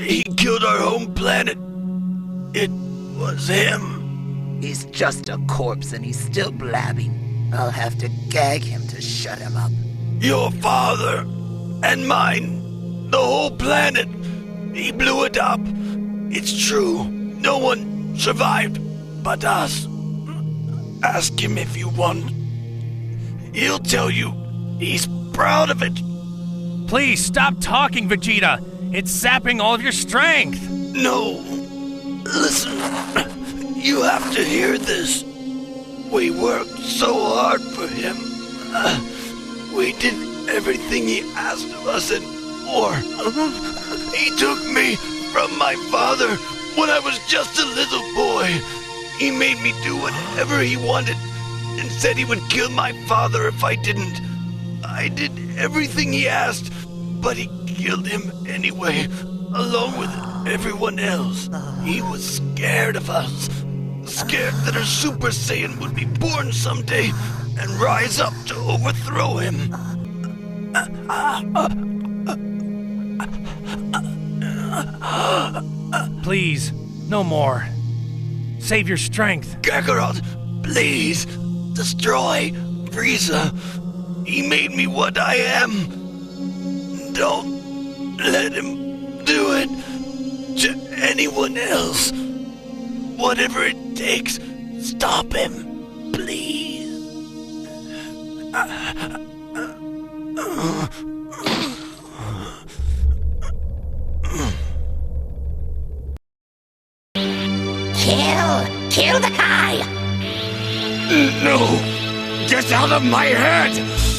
He killed our home planet. It was him. He's just a corpse and he's still blabbing. I'll have to gag him to shut him up. Your father and mine, the whole planet, he blew it up. It's true. No one survived but us. Ask him if you want. He'll tell you he's proud of it. Please stop talking, Vegeta. It's sapping all of your strength. No. Listen. You have to hear this. We worked so hard for him. We did everything he asked of us and more. He took me from my father when I was just a little boy. He made me do whatever he wanted and said he would kill my father if I didn't. I did everything he asked, but he killed him anyway, along with everyone else. He was scared of us, scared that a Super Saiyan would be born someday and rise up to overthrow him. Please, no more. Save your strength. Kakarot, please, destroy Frieza. He made me what I am. Don't let him do it to anyone else. Whatever it takes, stop him, please. Kill the guy! No! Get out of my head!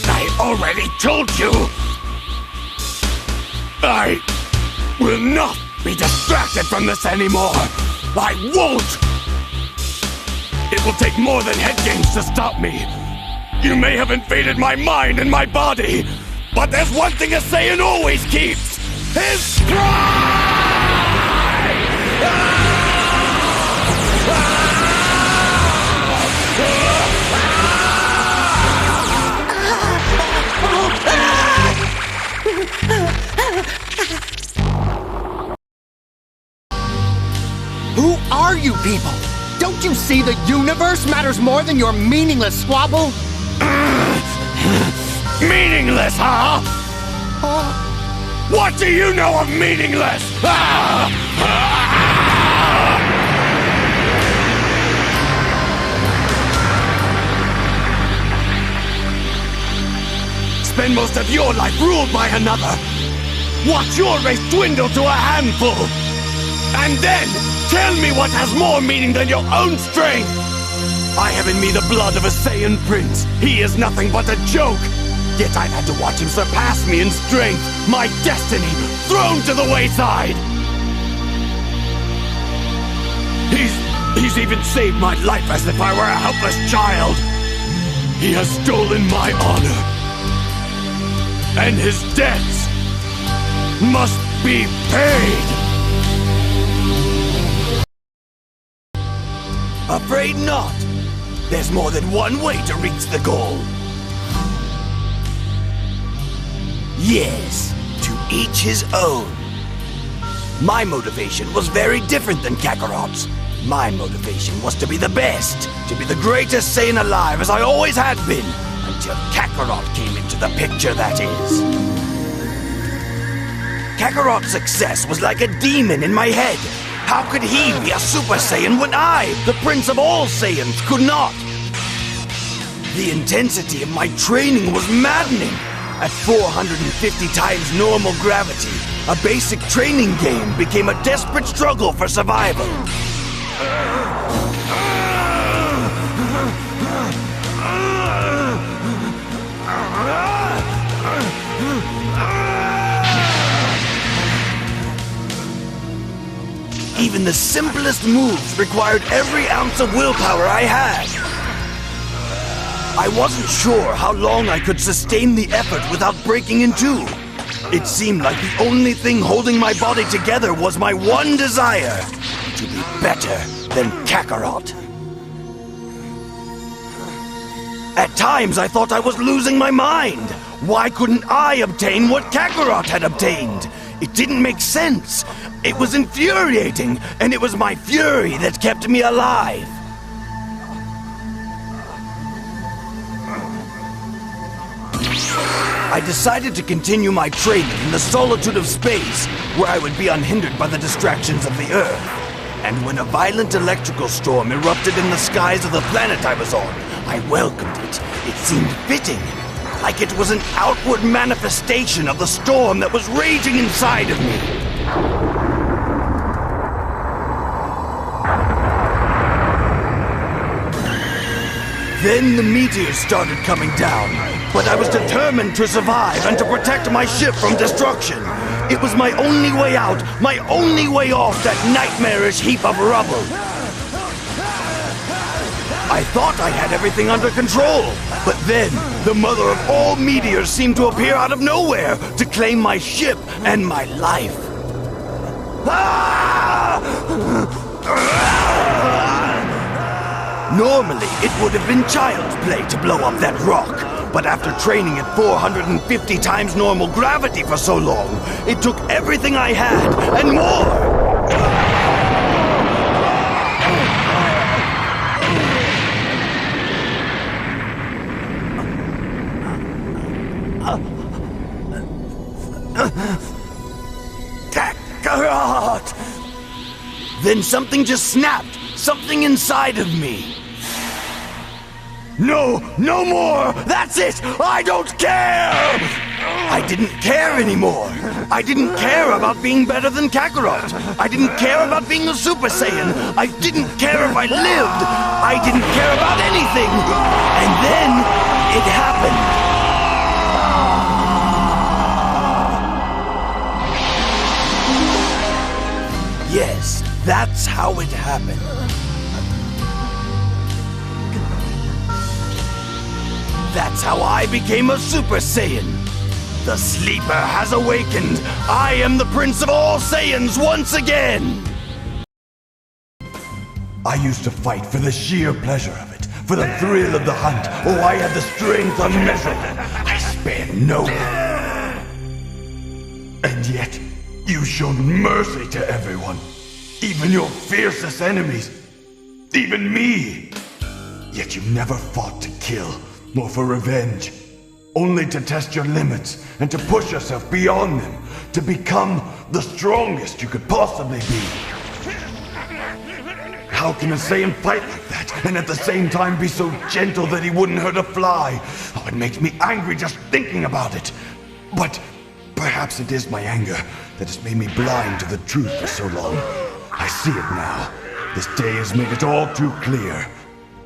I already told you! I will not be distracted from this anymore! I won't! It will take more than head games to stop me. You may have invaded my mind and my body, but there's one thing a Saiyan always keeps! His pride! Who are you people? Don't you see the universe matters more than your meaningless squabble? Meaningless, huh? What do you know of meaningless? Spend most of your life ruled by another. Watch your race dwindle to a handful. And then, tell me what has more meaning than your own strength! I have in me the blood of a Saiyan prince. He is nothing but a joke. Yet I've had to watch him surpass me in strength. My destiny thrown to the wayside. He's even saved my life as if I were a helpless child. He has stolen my honor. And his debts must be paid. Afraid not. There's more than one way to reach the goal. Yes, to each his own. My motivation was very different than Kakarot's. My motivation was to be the best, to be the greatest Saiyan alive as I always had been, until Kakarot came into the picture, that is. Kakarot's success was like a demon in my head. How could he be a Super Saiyan when I, the Prince of all Saiyans, could not? The intensity of my training was maddening. At 450 times normal gravity, a basic training game became a desperate struggle for survival. Even the simplest moves required every ounce of willpower I had. I wasn't sure how long I could sustain the effort without breaking in two. It seemed like the only thing holding my body together was my one desire, to be better than Kakarot. At times I thought I was losing my mind. Why couldn't I obtain what Kakarot had obtained? It didn't make sense. It was infuriating, and it was my fury that kept me alive. I decided to continue my training in the solitude of space, where I would be unhindered by the distractions of the Earth. And when a violent electrical storm erupted in the skies of the planet I was on, I welcomed it. It seemed fitting, like it was an outward manifestation of the storm that was raging inside of me. Then the meteors started coming down, but I was determined to survive and to protect my ship from destruction. It was my only way out, my only way off that nightmarish heap of rubble. I thought I had everything under control, but then the mother of all meteors seemed to appear out of nowhere to claim my ship and my life. Normally, it would have been child's play to blow up that rock, but after training at 450 times normal gravity for so long, it took everything I had and more. Kakarot! Then something just snapped. Something inside of me. No, no more! That's it! I don't care! I didn't care anymore. I didn't care about being better than Kakarot. I didn't care about being a Super Saiyan. I didn't care if I lived. I didn't care about anything. And then it happened. Yes, that's how it happened. That's how I became a Super Saiyan. The sleeper has awakened. I am the Prince of all Saiyans once again. I used to fight for the sheer pleasure of it, for the thrill of the hunt. Oh, I had the strength unmeasurable. I spared no one. And yet, you showed mercy to everyone. Even your fiercest enemies. Even me. Yet you never fought to kill, nor for revenge. Only to test your limits and to push yourself beyond them. To become the strongest you could possibly be. How can a Saiyan fight like that and at the same time be so gentle that he wouldn't hurt a fly? Oh, it makes me angry just thinking about it. But perhaps it is my anger that has made me blind to the truth for so long. I see it now. This day has made it all too clear.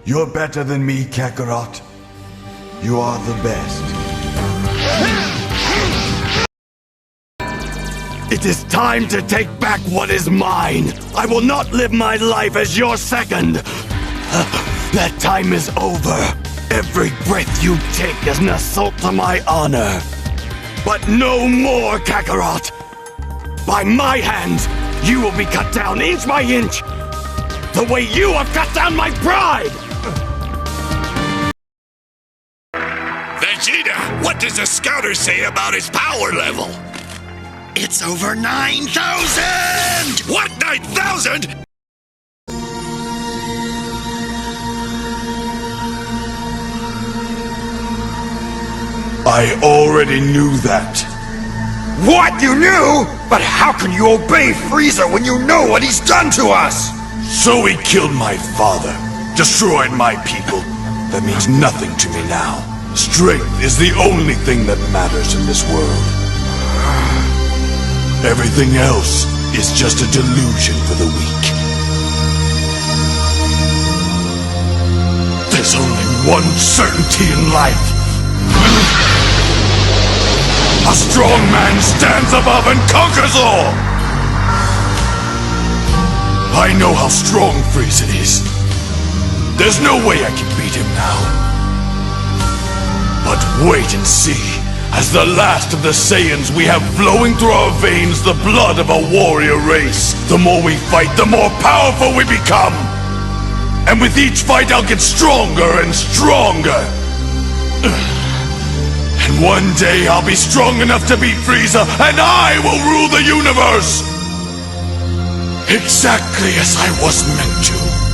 You're better than me, Kakarot. You are the best. It is time to take back what is mine. I will not live my life as your second. That time is over. Every breath you take is an assault to my honor. But no more, Kakarot. By my hands, you will be cut down inch by inch. The way you have cut down my pride! Vegeta, what does the scouter say about his power level? It's over 9,000! What, 9,000? I already knew that. What, you knew? But how can you obey Frieza when you know what he's done to us? So he killed my father, destroyed my people. That means nothing to me now. Strength is the only thing that matters in this world. Everything else is just a delusion for the weak. There's only one certainty in life. A strong man stands above and conquers all! I know how strong Frieza is. There's no way I can beat him now. But wait and see. As the last of the Saiyans, we have flowing through our veins the blood of a warrior race. The more we fight, the more powerful we become. And with each fight, I'll get stronger and stronger. And And one day I'll be strong enough to beat Frieza, and I will rule the universe! Exactly as I was meant to.